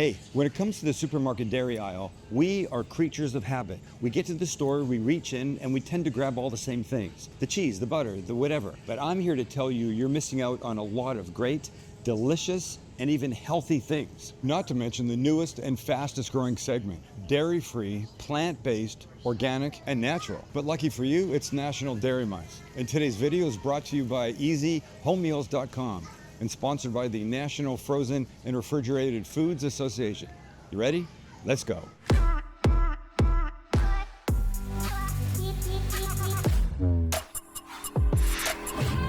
Hey, when it comes to the supermarket dairy aisle, we are creatures of habit. We get to the store, we reach in, and we tend to grab all the same things. The cheese, the butter, the whatever. But I'm here to tell you, you're missing out on a lot of great, delicious, and even healthy things. Not to mention the newest and fastest growing segment, dairy-free, plant-based, organic, and natural. But lucky for you, it's National Dairy Month. And today's video is brought to you by EasyHomeMeals.com and sponsored by the National Frozen and Refrigerated Foods Association. You ready? Let's go.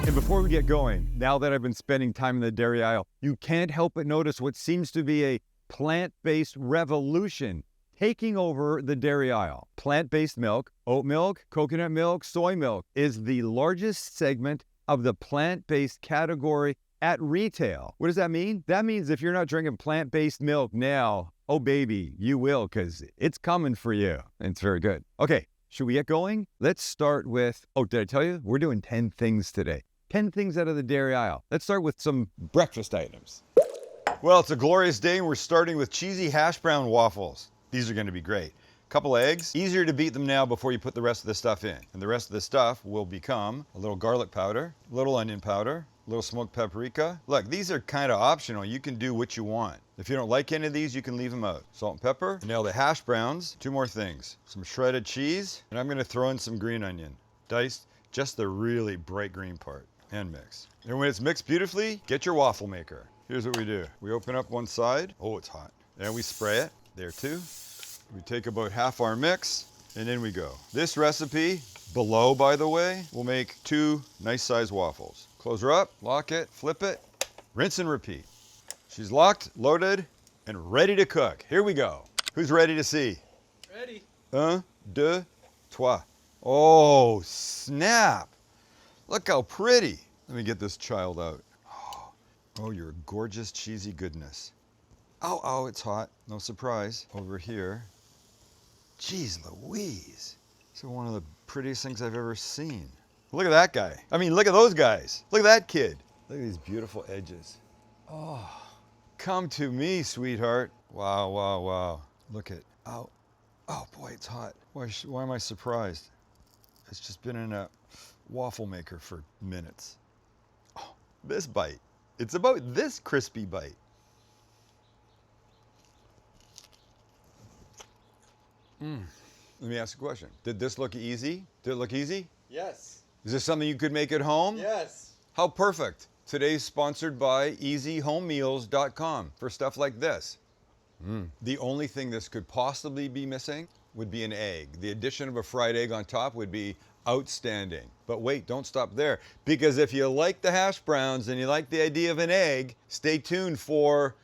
And before we get going, now that I've been spending time in the dairy aisle, you can't help but notice what seems to be a plant-based revolution taking over the dairy aisle. Plant-based milk, oat milk, coconut milk, soy milk is the largest segment of the plant-based category at retail. What does that mean? That means if you're not drinking plant-based milk now, oh baby, you will, because it's coming for you. And it's very good. Okay, should we get going? Let's start with, oh, did I tell you? We're doing 10 things today. 10 things out of the dairy aisle. Let's start with some breakfast items. Well, it's a glorious day and we're starting with cheesy hash brown waffles. These are gonna be great. Couple eggs, easier to beat them now before you put the rest of the stuff in. And the rest of the stuff will become a little garlic powder, a little onion powder, a little smoked paprika. Look, these are kind of optional. You can do what you want. If you don't like any of these, you can leave them out. Salt and pepper. And now the hash browns, 2 more things. Some shredded cheese, and I'm gonna throw in some green onion. Diced, just the really bright green part, and mix. And when it's mixed beautifully, get your waffle maker. Here's what we do. We open up one side. Oh, it's hot. And we spray it, there too. We take about half our mix, and in we go. This recipe, below by the way, will make 2 nice sized waffles. Close her up, lock it, flip it, rinse and repeat. She's locked, loaded, and ready to cook. Here we go. Who's ready to see? Ready. 1, 2, 3. Oh, snap. Look how pretty. Let me get this child out. Oh, you're gorgeous cheesy goodness. Oh, it's hot. No surprise. Over here. Jeez Louise. This is one of the prettiest things I've ever seen. Look at that guy. I mean, look at those guys. Look at that kid. Look at these beautiful edges. Oh, come to me, sweetheart. Wow, wow, wow. Look at, oh boy, it's hot. Why am I surprised? It's just been in a waffle maker for minutes. Oh, this bite. It's about this crispy bite. Let me ask a question. Did this look easy? Did it look easy? Yes. Is this something you could make at home? Yes. How perfect. Today's sponsored by EasyHomeMeals.com for stuff like this. The only thing this could possibly be missing would be an egg. The addition of a fried egg on top would be outstanding. But wait, don't stop there. Because if you like the hash browns and you like the idea of an egg, stay tuned for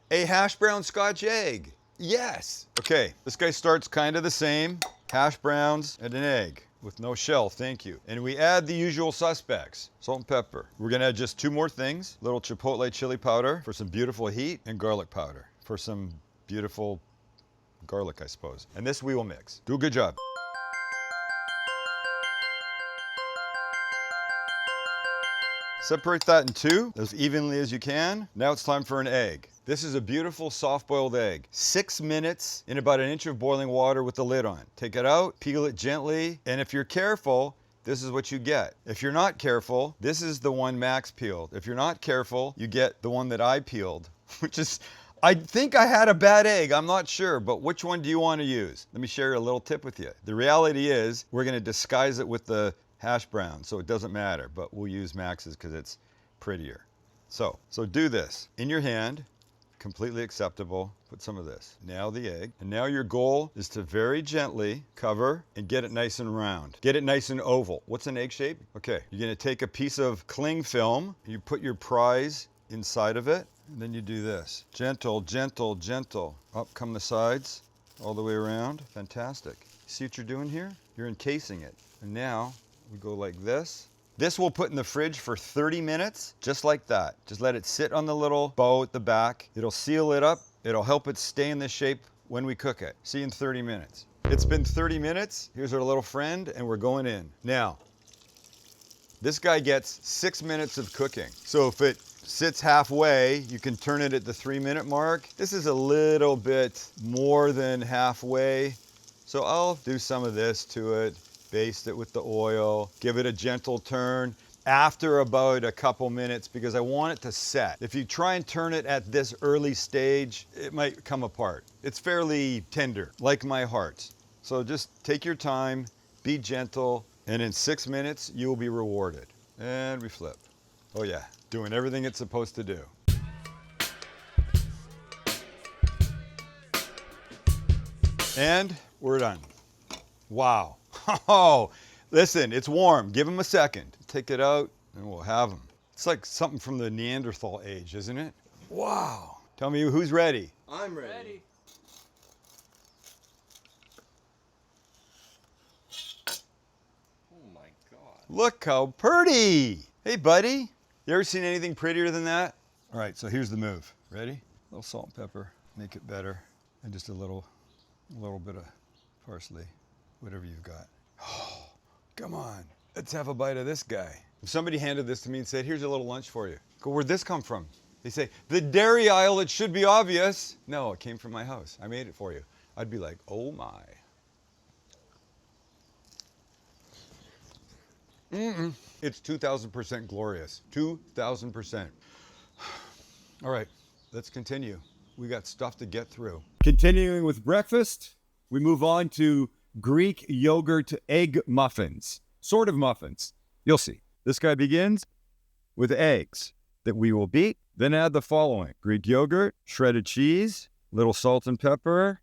a Hashbrown Scotch Egg. Yes. Okay, this guy starts kind of the same. Hash browns and an egg with no shell, thank you. And we add the usual suspects. Salt and pepper. We're gonna add just 2 more things. Little chipotle chili powder for some beautiful heat, and garlic powder for some beautiful garlic, I suppose. And this we will mix. Do a good job. Separate that in 2 as evenly as you can. Now it's time for an egg. This is a beautiful soft-boiled egg. 6 minutes in about 1 inch of boiling water with the lid on. Take it out, peel it gently, and if you're careful, this is what you get. If you're not careful, this is the one Max peeled. If you're not careful, you get the one that I peeled, which is, I think I had a bad egg, I'm not sure, but which one do you want to use? Let me share a little tip with you. The reality is, we're gonna disguise it with the hash brown, so it doesn't matter, but we'll use Max's because it's prettier. So do this. In your hand, completely acceptable, put some of this. Now the egg, and now your goal is to very gently cover and get it nice and round. Get it nice and oval. What's an egg shape? Okay, you're gonna take a piece of cling film, you put your prize inside of it, and then you do this. Gentle, gentle, gentle. Up come the sides, all the way around. Fantastic. See what you're doing here? You're encasing it. And now, we go like this. This we'll put in the fridge for 30 minutes, just like that. Just let it sit on the little bow at the back. It'll seal it up. It'll help it stay in this shape when we cook it. See you in 30 minutes. It's been 30 minutes. Here's our little friend, and we're going in. Now, this guy gets 6 minutes of cooking. So if it sits halfway. You can turn it at the 3-minute mark. This is a little bit more than halfway. So I'll do some of this to it, baste it with the oil, give it a gentle turn after about a couple minutes because I want it to set. If you try and turn it at this early stage, it might come apart. It's fairly tender, like my heart. So just take your time, be gentle, and in 6 minutes, you will be rewarded. And we flip. Oh yeah, doing everything it's supposed to do. And we're done. Wow. Oh, listen, it's warm. Give them a second. Take it out and we'll have them. It's like something from the Neanderthal age, isn't it? Wow. Tell me who's ready. I'm ready. Oh my God. Look how pretty. Hey, buddy. You ever seen anything prettier than that? All right, so here's the move. Ready? A little salt and pepper, make it better. And just a little bit of parsley, whatever you've got. Oh, come on, let's have a bite of this guy. If somebody handed this to me and said, here's a little lunch for you. Go, where'd this come from? They say, the dairy aisle, it should be obvious. No, it came from my house. I made it for you. I'd be like, oh my. It's 2,000% glorious. 2,000%. All right, let's continue. We got stuff to get through. Continuing with breakfast, we move on to Greek yogurt egg muffins. Sort of muffins. You'll see. This guy begins with eggs that we will beat, then add the following: Greek yogurt, shredded cheese, little salt and pepper,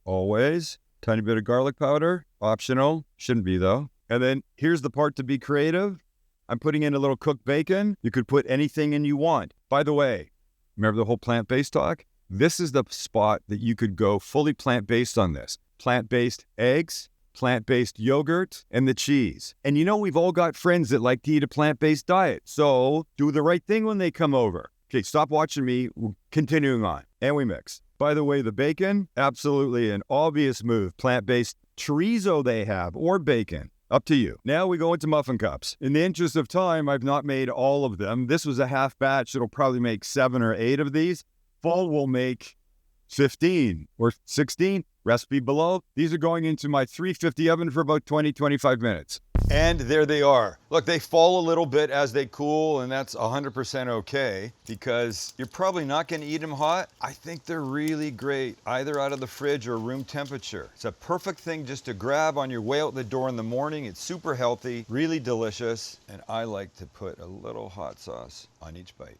always, tiny bit of garlic powder, optional, shouldn't be though. And then here's the part to be creative. I'm putting in a little cooked bacon. You could put anything in you want. By the way, remember the whole plant-based talk? This is the spot that you could go fully plant-based on this. Plant-based eggs, plant-based yogurt, and the cheese. And you know, we've all got friends that like to eat a plant-based diet. So do the right thing when they come over. Okay, stop watching me. We're continuing on. And we mix. By the way, the bacon, absolutely an obvious move. Plant-based chorizo they have, or bacon. Up to you. Now we go into muffin cups. In the interest of time, I've not made all of them. This was a half batch. It'll probably make 7 or 8 of these. Fall will make 15 or 16. Recipe below. These are going into my 350 oven for about 20-25 minutes. And there they are. Look, they fall a little bit as they cool, and that's 100% okay because you're probably not going to eat them hot. I think they're really great, either out of the fridge or room temperature. It's a perfect thing just to grab on your way out the door in the morning. It's super healthy, really delicious, and I like to put a little hot sauce on each bite.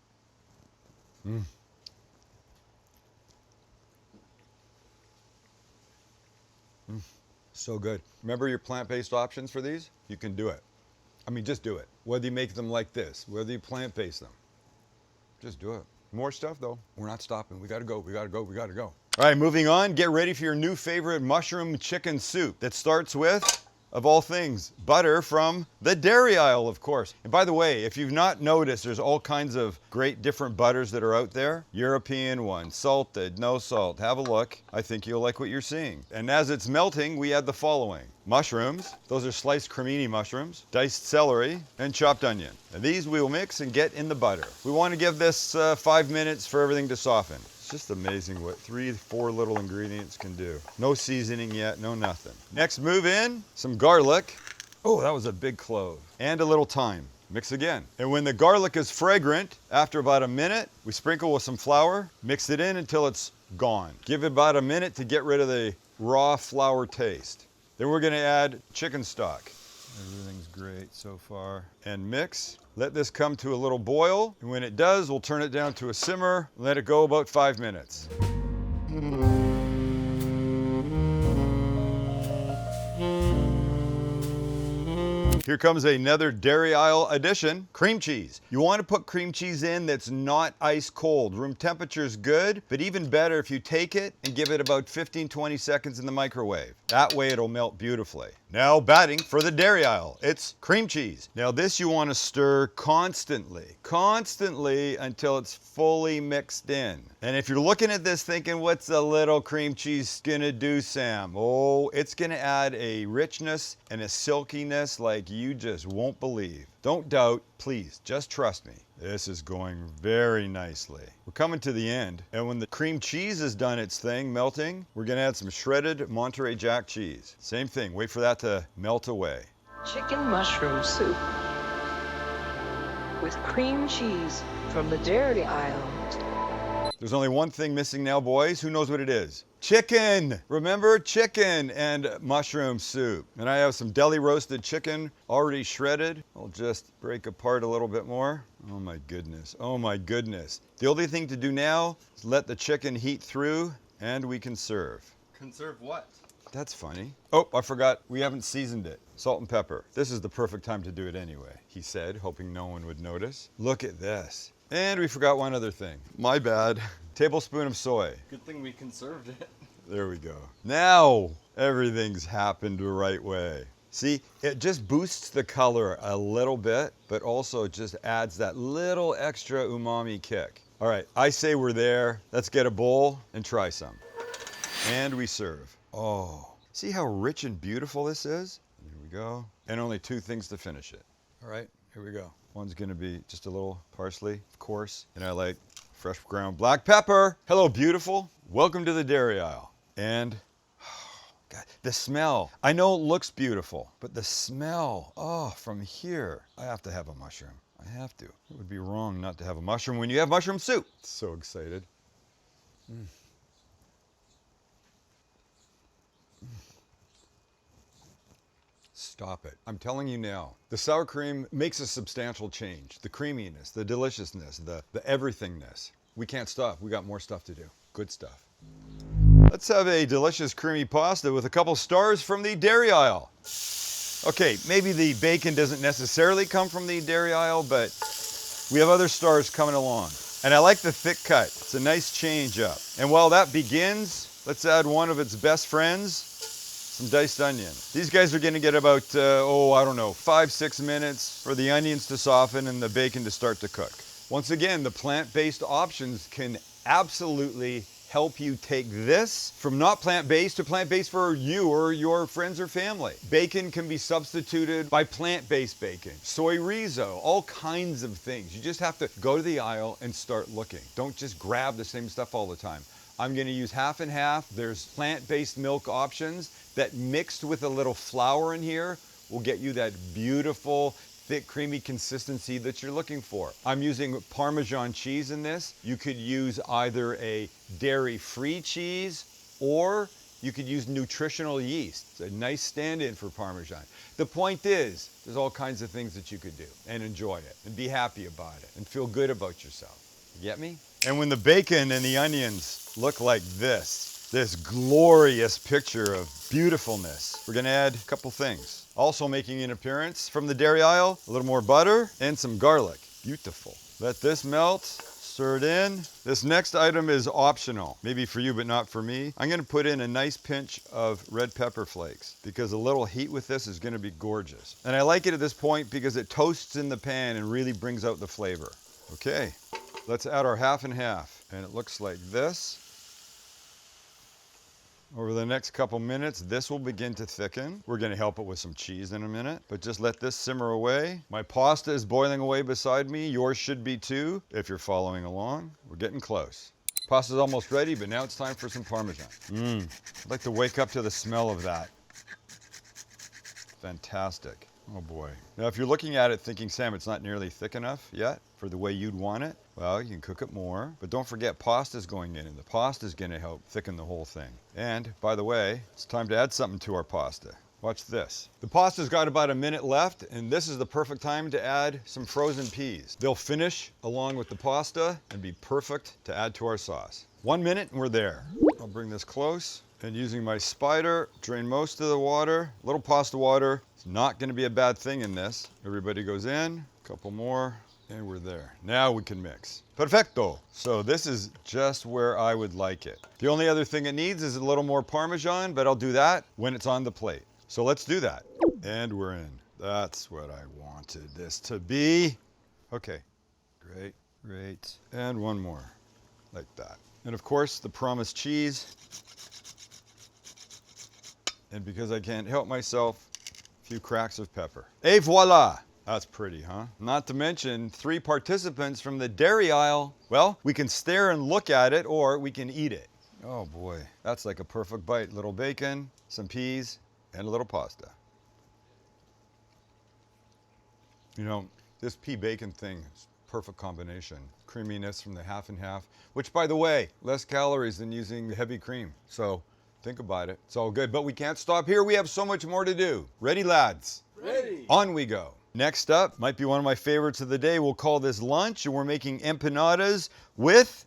So good. Remember your plant-based options for these? You can do it. I mean, just do it. Whether you make them like this, whether you plant-based them, just do it. More stuff though. We're not stopping. We gotta go, we gotta go, we gotta go. All right, moving on. Get ready for your new favorite mushroom chicken soup that starts with, of all things, butter from the dairy aisle, of course. And by the way, if you've not noticed, there's all kinds of great different butters that are out there. European one, salted, no salt. Have a look. I think you'll like what you're seeing. And as it's melting, we add the following: mushrooms. Those are sliced cremini mushrooms, diced celery, and chopped onion. And these we will mix and get in the butter. We want to give this 5 minutes for everything to soften. It's just amazing what 3-4 little ingredients can do. No seasoning yet, no nothing. Next, move in some garlic. Oh, that was a big clove. And a little thyme. Mix again. And when the garlic is fragrant, after about a minute, we sprinkle with some flour, mix it in until it's gone. Give it about a minute to get rid of the raw flour taste. Then we're gonna add chicken stock. Everything's great so far. And mix. Let this come to a little boil. And when it does, we'll turn it down to a simmer. Let it go about 5 minutes. Here comes another dairy aisle addition, cream cheese. You want to put cream cheese in that's not ice cold. Room temperature is good, but even better if you take it and give it about 15-20 seconds in the microwave. That way it'll melt beautifully. Now batting for the dairy aisle, it's cream cheese. Now this you want to stir constantly until it's fully mixed in. And if you're looking at this thinking, what's a little cream cheese gonna do, Sam? Oh, it's gonna add a richness and a silkiness like you just won't believe. Don't doubt, please, just trust me. This is going very nicely. We're coming to the end, and when the cream cheese has done its thing, melting, we're gonna add some shredded Monterey Jack cheese. Same thing, wait for that to melt away. Chicken mushroom soup with cream cheese from the dairy aisle. There's only one thing missing now, boys. Who knows what it is? Chicken! Remember? Chicken and mushroom soup. And I have some deli roasted chicken already shredded. I'll just break apart a little bit more. Oh my goodness. Oh my goodness. The only thing to do now is let the chicken heat through and we can serve. Conserve what? That's funny. Oh, I forgot. We haven't seasoned it. Salt and pepper. This is the perfect time to do it anyway, he said, hoping no one would notice. Look at this. And we forgot one other thing. My bad. Tablespoon of soy. Good thing we conserved it. There we go. Now everything's happened the right way. See, it just boosts the color a little bit, but also just adds that little extra umami kick. All right, I say we're there. Let's get a bowl and try some. And we serve. Oh, see how rich and beautiful this is? Here we go. And only two things to finish it. All right, here we go. One's gonna be just a little parsley, of course. And I like fresh ground black pepper. Hello, beautiful. Welcome to the dairy aisle. And oh, God, the smell. I know it looks beautiful, but the smell, oh, from here. I have to have a mushroom. I have to. It would be wrong not to have a mushroom when you have mushroom soup. So excited. Stop it. I'm telling you now. The sour cream makes a substantial change. The creaminess, the deliciousness, the everythingness. We can't stop. We got more stuff to do. Good stuff. Let's have a delicious creamy pasta with a couple stars from the dairy aisle. Okay, maybe the bacon doesn't necessarily come from the dairy aisle, but we have other stars coming along. And I like the thick cut. It's a nice change up. And while that begins, let's add one of its best friends, some diced onion. These guys are gonna get about, I don't know, 5-6 minutes for the onions to soften and the bacon to start to cook. Once again, the plant-based options can absolutely help you take this from not plant-based to plant-based for you or your friends or family. Bacon can be substituted by plant-based bacon, soy riso, all kinds of things. You just have to go to the aisle and start looking. Don't just grab the same stuff all the time. I'm gonna use half and half. There's plant-based milk options that mixed with a little flour in here will get you that beautiful, thick, creamy consistency that you're looking for. I'm using Parmesan cheese in this. You could use either a dairy-free cheese or you could use nutritional yeast. It's a nice stand-in for Parmesan. The point is, there's all kinds of things that you could do and enjoy it and be happy about it and feel good about yourself. You get me? And when the bacon and the onions look like this glorious picture of beautifulfulness, we're gonna add a couple things. Also making an appearance from the dairy aisle, a little more butter and some garlic. Beautiful. Let this melt, stir it in. This next item is optional, maybe for you, but not for me. I'm gonna put in a nice pinch of red pepper flakes because a little heat with this is gonna be gorgeous. And I like it at this point because it toasts in the pan and really brings out the flavor. Okay, let's add our half and half. And it looks like this. Over the next couple minutes, this will begin to thicken. We're gonna help it with some cheese in a minute, but just let this simmer away. My pasta is boiling away beside me. Yours should be too, if you're following along. We're getting close. Pasta's almost ready, but now it's time for some Parmesan. I'd like to wake up to the smell of that. Fantastic. Oh boy. Now, if you're looking at it thinking, Sam, it's not nearly thick enough yet for the way you'd want it, well, you can cook it more, but don't forget pasta's going in and the pasta's gonna help thicken the whole thing. And by the way, it's time to add something to our pasta. Watch this. The pasta's got about a minute left, and this is the perfect time to add some frozen peas. They'll finish along with the pasta and be perfect to add to our sauce. 1 minute and we're there. I'll bring this close. And using my spider, drain most of the water. A little pasta water. It's not gonna be a bad thing in this. Everybody goes in, a couple more, and we're there. Now we can mix. Perfecto. So this is just where I would like it. The only other thing it needs is a little more Parmesan, but I'll do that when it's on the plate. So let's do that. And we're in. That's what I wanted this to be. Okay, great, great. And one more, like that. And of course, the promised cheese. And because I can't help myself, A few cracks of pepper. Et voila! That's pretty, huh? Not to mention 3 participants from the dairy aisle. Well, we can stare and look at it, or we can eat it. Oh boy, that's like a perfect bite. Little bacon, some peas, and a little pasta. You know, this pea bacon thing is perfect combination. Creaminess from the half and half, which by the way, less calories than using heavy cream. So think about it. It's all good, but we can't stop here. We have so much more to do. Ready, lads? Ready. On we go. Next up, might be one of my favorites of the day. We'll call this lunch, and we're making empanadas with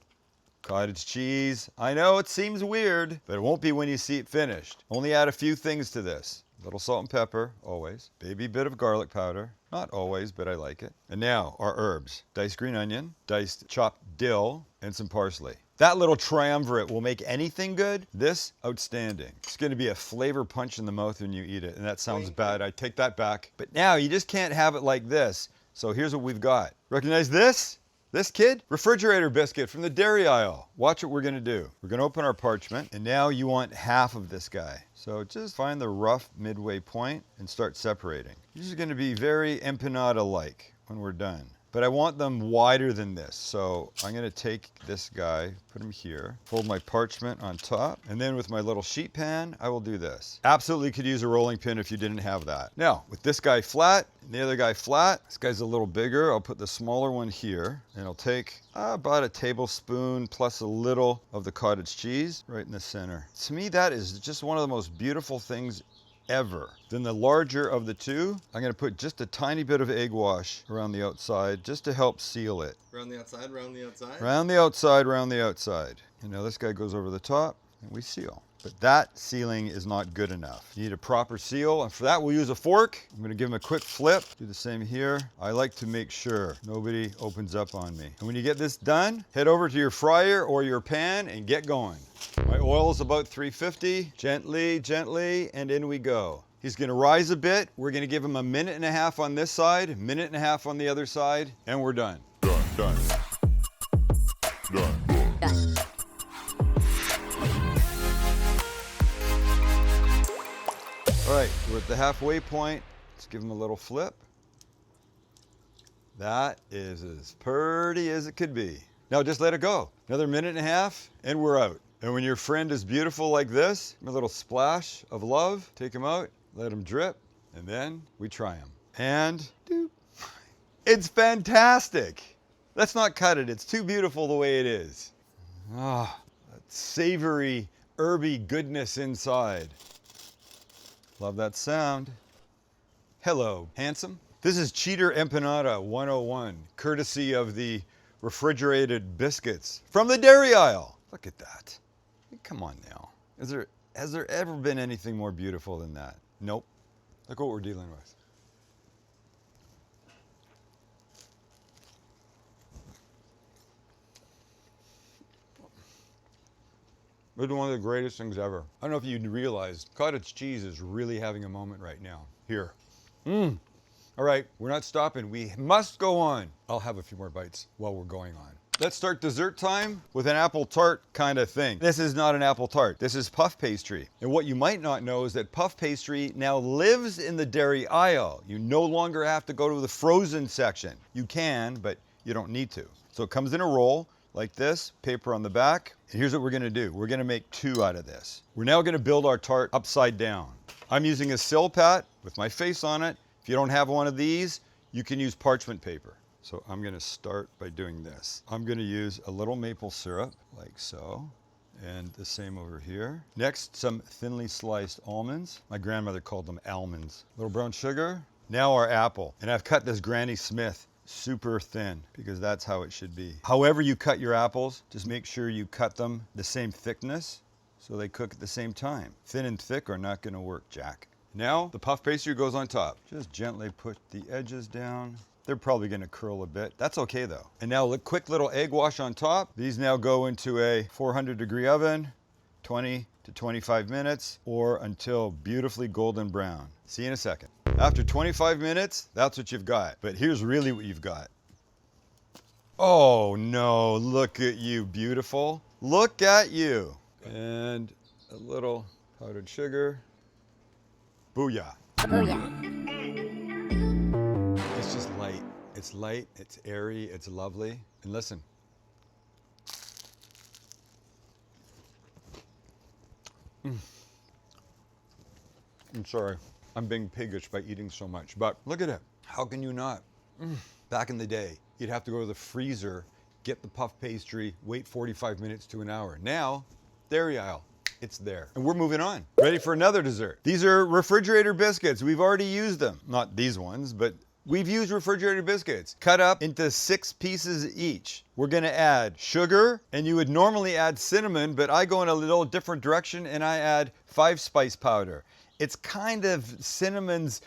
cottage cheese. I know it seems weird, but it won't be when you see it finished. Only add a few things to this. A little salt and pepper, always. Baby bit of garlic powder. Not always, but I like it. And now, our herbs. Diced green onion, diced chopped dill, and some parsley. That little triumvirate will make anything good. This, outstanding. It's gonna be a flavor punch in the mouth when you eat it, and that sounds bad. I take that back. But now, you just can't have it like this. So here's what we've got. Recognize this? This kid? Refrigerator biscuit from the dairy aisle. Watch what we're gonna do. We're gonna open our parchment, and now you want half of this guy. So just find the rough midway point and start separating. These are gonna be very empanada-like when we're done. But I want them wider than this. So I'm gonna take this guy, put him here, fold my parchment on top, and then with my little sheet pan, I will do this. Absolutely could use a rolling pin if you didn't have that. Now, with this guy flat, and the other guy flat, this guy's a little bigger, I'll put the smaller one here, and I'll take about a tablespoon plus a little of the cottage cheese right in the center. To me, that is just one of the most beautiful things ever. Then the larger of the two, I'm gonna put just a tiny bit of egg wash around the outside just to help seal it. Around the outside, around the outside. Around the outside, around the outside. And now this guy goes over the top and we seal. But that sealing is not good enough. You need a proper seal, and for that we'll use a fork. I'm gonna give him a quick flip. Do the same here. I like to make sure nobody opens up on me. And when you get this done, head over to your fryer or your pan and get going. My oil is about 350. Gently, gently, and in we go. He's gonna rise a bit. We're gonna give him a minute and a half on this side, a minute and a half on the other side, and we're done. Done. All right, we're at the halfway point. Let's give him a little flip. That is as pretty as it could be. Now just let it go. Another minute and a half, and we're out. And when your friend is beautiful like this, a little splash of love, take him out, let him drip, and then we try him. And doop. It's fantastic. Let's not cut it. It's too beautiful the way it is. Ah, that savory, herby goodness inside. Love that sound. Hello, handsome. This is Cheater Empanada 101, courtesy of the refrigerated biscuits from the dairy aisle. Look at that. Come on now. Has there ever been anything more beautiful than that? Nope. Look what we're dealing with. It's one of the greatest things ever. I don't know if you realize cottage cheese is really having a moment right now. Here. All right, we're not stopping. We must go on. I'll have a few more bites while we're going on. Let's start dessert time with an apple tart kind of thing. This is not an apple tart. This is puff pastry. And what you might not know is that puff pastry now lives in the dairy aisle. You no longer have to go to the frozen section. You can, but you don't need to. So it comes in a roll like this, paper on the back. And here's what we're gonna do. We're gonna make 2 out of this. We're now gonna build our tart upside down. I'm using a Silpat with my face on it. If you don't have one of these, you can use parchment paper. So I'm gonna start by doing this. I'm gonna use a little maple syrup, like so, and the same over here. Next, some thinly sliced almonds. My grandmother called them almonds. A little brown sugar. Now our apple. And I've cut this Granny Smith super thin because that's how it should be. However you cut your apples, just make sure you cut them the same thickness so they cook at the same time. Thin and thick are not gonna work, Jack. Now the puff pastry goes on top. Just gently put the edges down. They're probably gonna curl a bit. That's okay though. And now a quick little egg wash on top. These now go into a 400-degree oven, 20 to 25 minutes, or until beautifully golden brown. See you in a second. After 25 minutes, that's what you've got. But here's really what you've got. Oh no, look at you, beautiful. Look at you. And a little powdered sugar. Booyah. Oh yeah. It's just light. It's light, it's airy, it's lovely. And listen. I'm sorry. I'm being piggish by eating so much, but look at it. How can you not? Back in the day, you'd have to go to the freezer, get the puff pastry, wait 45 minutes to an hour. Now, dairy aisle, it's there. And we're moving on. Ready for another dessert. These are refrigerator biscuits. We've already used them. Not these ones, but we've used refrigerator biscuits. Cut up into 6 pieces each. We're gonna add sugar, and you would normally add cinnamon, but I go in a little different direction and I add 5-spice powder. It's kind of cinnamon's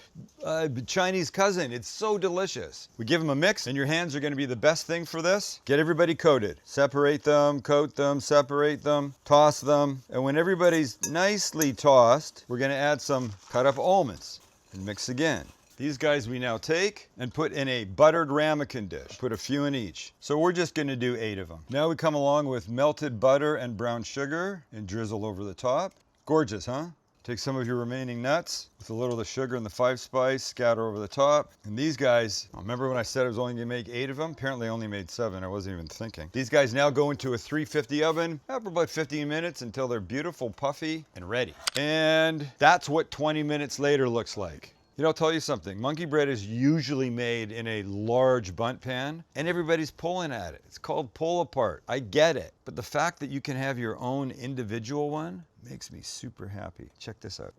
Chinese cousin. It's so delicious. We give them a mix, and your hands are gonna be the best thing for this. Get everybody coated. Separate them, coat them, separate them, toss them. And when everybody's nicely tossed, we're gonna add some cut up almonds and mix again. These guys we now take and put in a buttered ramekin dish. Put a few in each. So we're just gonna do 8 of them. Now we come along with melted butter and brown sugar and drizzle over the top. Gorgeous, huh? Take some of your remaining nuts with a little of the sugar and the 5-spice, scatter over the top. And these guys, remember when I said I was only gonna make 8 of them? Apparently I only made 7, I wasn't even thinking. These guys now go into a 350 oven for about 15 minutes until they're beautiful, puffy, and ready. And that's what 20 minutes later looks like. You know, I'll tell you something. Monkey bread is usually made in a large bundt pan, and everybody's pulling at it. It's called pull apart. I get it. But the fact that you can have your own individual one makes me super happy. Check this out.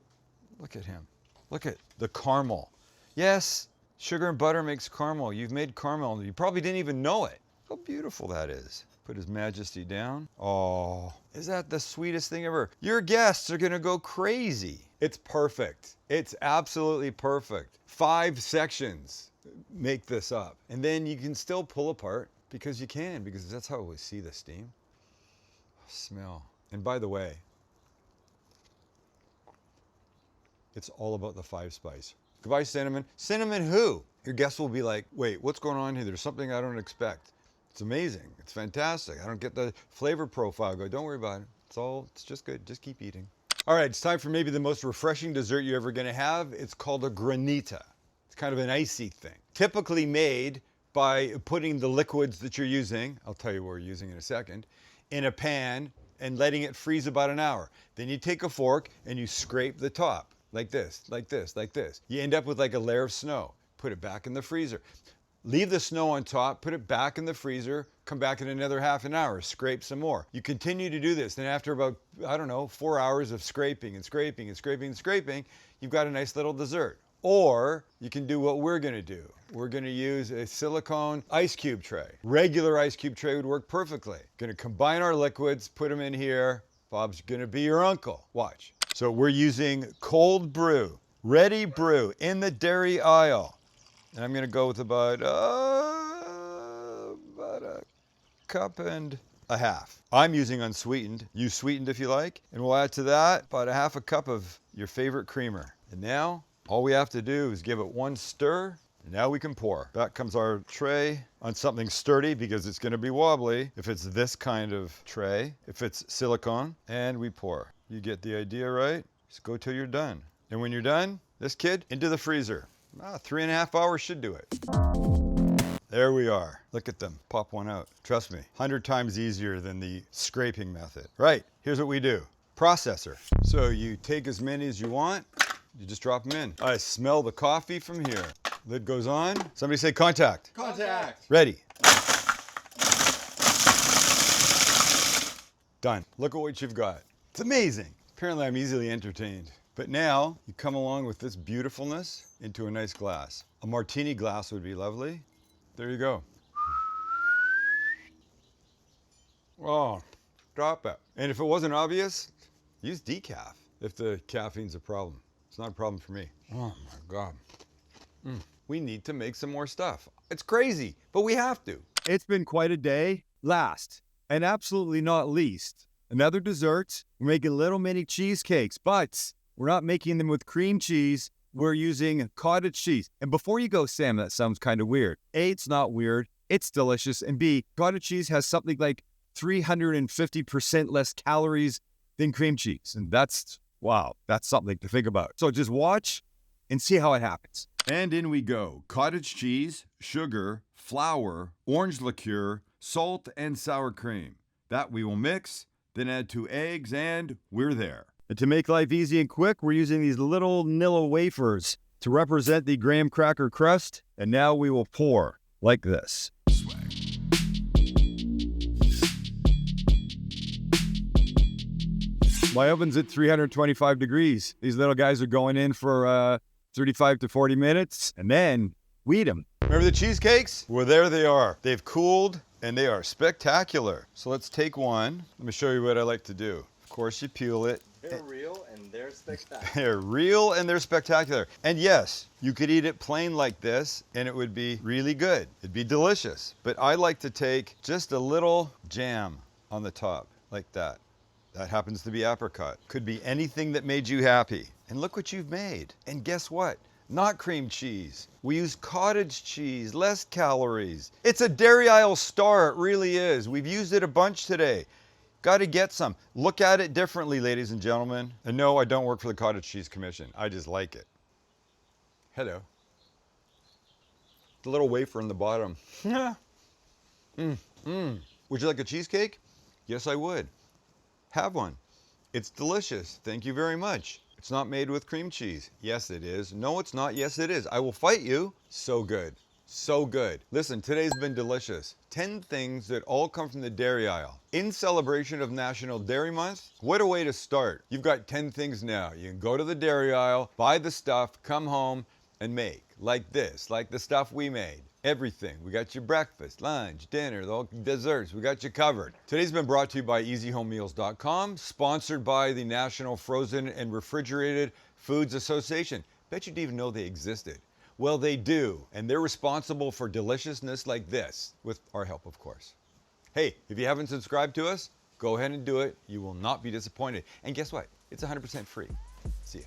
Look at him. Look at the caramel. Yes, sugar and butter makes caramel. You've made caramel, and you probably didn't even know it. How beautiful that is. Put His Majesty down. Oh, is that the sweetest thing ever? Your guests are gonna go crazy. It's perfect. It's absolutely perfect. 5 sections make this up. And then you can still pull apart because you can, because that's how we see the steam. Smell. And by the way, it's all about the 5-spice. Goodbye, cinnamon. Cinnamon who? Your guests will be like, wait, what's going on here? There's something I don't expect. It's amazing. It's fantastic. I don't get the flavor profile. Go, don't worry about it. It's just good. Just keep eating. All right, it's time for maybe the most refreshing dessert you're ever gonna have. It's called a granita. It's kind of an icy thing. Typically made by putting the liquids that you're using, I'll tell you what we're using in a second, in a pan and letting it freeze about an hour. Then you take a fork and you scrape the top like this, like this, like this. You end up with like a layer of snow. Put it back in the freezer. Leave the snow on top, put it back in the freezer, come back in another half an hour, scrape some more. You continue to do this. Then after about, 4 hours of scraping and scraping and scraping and scraping, you've got a nice little dessert. Or you can do what we're gonna do. We're gonna use a silicone ice cube tray. Regular ice cube tray would work perfectly. Gonna combine our liquids, put them in here. Bob's gonna be your uncle. Watch. So we're using cold brew, ready brew in the dairy aisle. And I'm gonna go with about a cup and a half. I'm using unsweetened. Use sweetened if you like. And we'll add to that about a half a cup of your favorite creamer. And now, all we have to do is give it one stir, and now we can pour. Back comes our tray on something sturdy because it's gonna be wobbly if it's this kind of tray, if it's silicone, and we pour. You get the idea, right? Just go till you're done. And when you're done, this kid, into the freezer. 3.5 hours should do it. There we are. Look at them. Pop one out. Trust me, 100 times easier than the scraping method. Right, here's what we do. Processor. So you take as many as you want, you just drop them in. I smell the coffee from here. Lid goes on. Somebody say contact. Contact. Ready. Done. Look at what you've got. It's amazing. Apparently I'm easily entertained. But now you come along with this beautifulness into a nice glass. A martini glass would be lovely. There you go. Oh, drop it. And if it wasn't obvious, use decaf if the caffeine's a problem. It's not a problem for me. Oh my God. We need to make some more stuff. It's crazy, but we have to. It's been quite a day. Last, and absolutely not least, another dessert. We're making little mini cheesecakes, but we're not making them with cream cheese. We're using cottage cheese. And before you go, Sam, that sounds kind of weird. A, it's not weird. It's delicious. And B, cottage cheese has something like 350% less calories than cream cheese. And that's, wow, that's something to think about. So just watch and see how it happens. And in we go. Cottage cheese, sugar, flour, orange liqueur, salt, and sour cream. That we will mix, then add 2 eggs, and we're there. And to make life easy and quick, we're using these little Nilla wafers to represent the graham cracker crust. And now we will pour like this. My oven's at 325 degrees. These little guys are going in for 35 to 40 minutes, and then we eat them. Remember the cheesecakes? Well, there they are. They've cooled, and they are spectacular. So let's take one. Let me show you what I like to do. Of course, you peel it. They're real and they're spectacular. They're real and they're spectacular. And yes, you could eat it plain like this, and it would be really good. It'd be delicious. But I like to take just a little jam on the top, like that. That happens to be apricot. Could be anything that made you happy. And look what you've made. And guess what? Not cream cheese. We use cottage cheese, less calories. It's a dairy aisle star, it really is. We've used it a bunch today. Got to get some. Look at it differently, ladies and gentlemen. And no, I don't work for the Cottage Cheese Commission. I just like it. Hello. The little wafer in the bottom. Would you like a cheesecake? Yes, I would. Have one. It's delicious. Thank you very much. It's not made with cream cheese. Yes, it is. No, it's not. Yes, it is. I will fight you. So good. So good. Listen, today's been delicious. 10 things that all come from the dairy aisle. In celebration of National Dairy Month, what a way to start. You've got 10 things now. You can go to the dairy aisle, buy the stuff, come home, and make. Like this, like the stuff we made. Everything. We got your breakfast, lunch, dinner, the desserts. We got you covered. Today's been brought to you by EasyHomeMeals.com, sponsored by the National Frozen and Refrigerated Foods Association. Bet you didn't even know they existed. Well, they do, and they're responsible for deliciousness like this, with our help, of course. Hey, if you haven't subscribed to us, go ahead and do it. You will not be disappointed. And guess what? It's 100% free. See ya.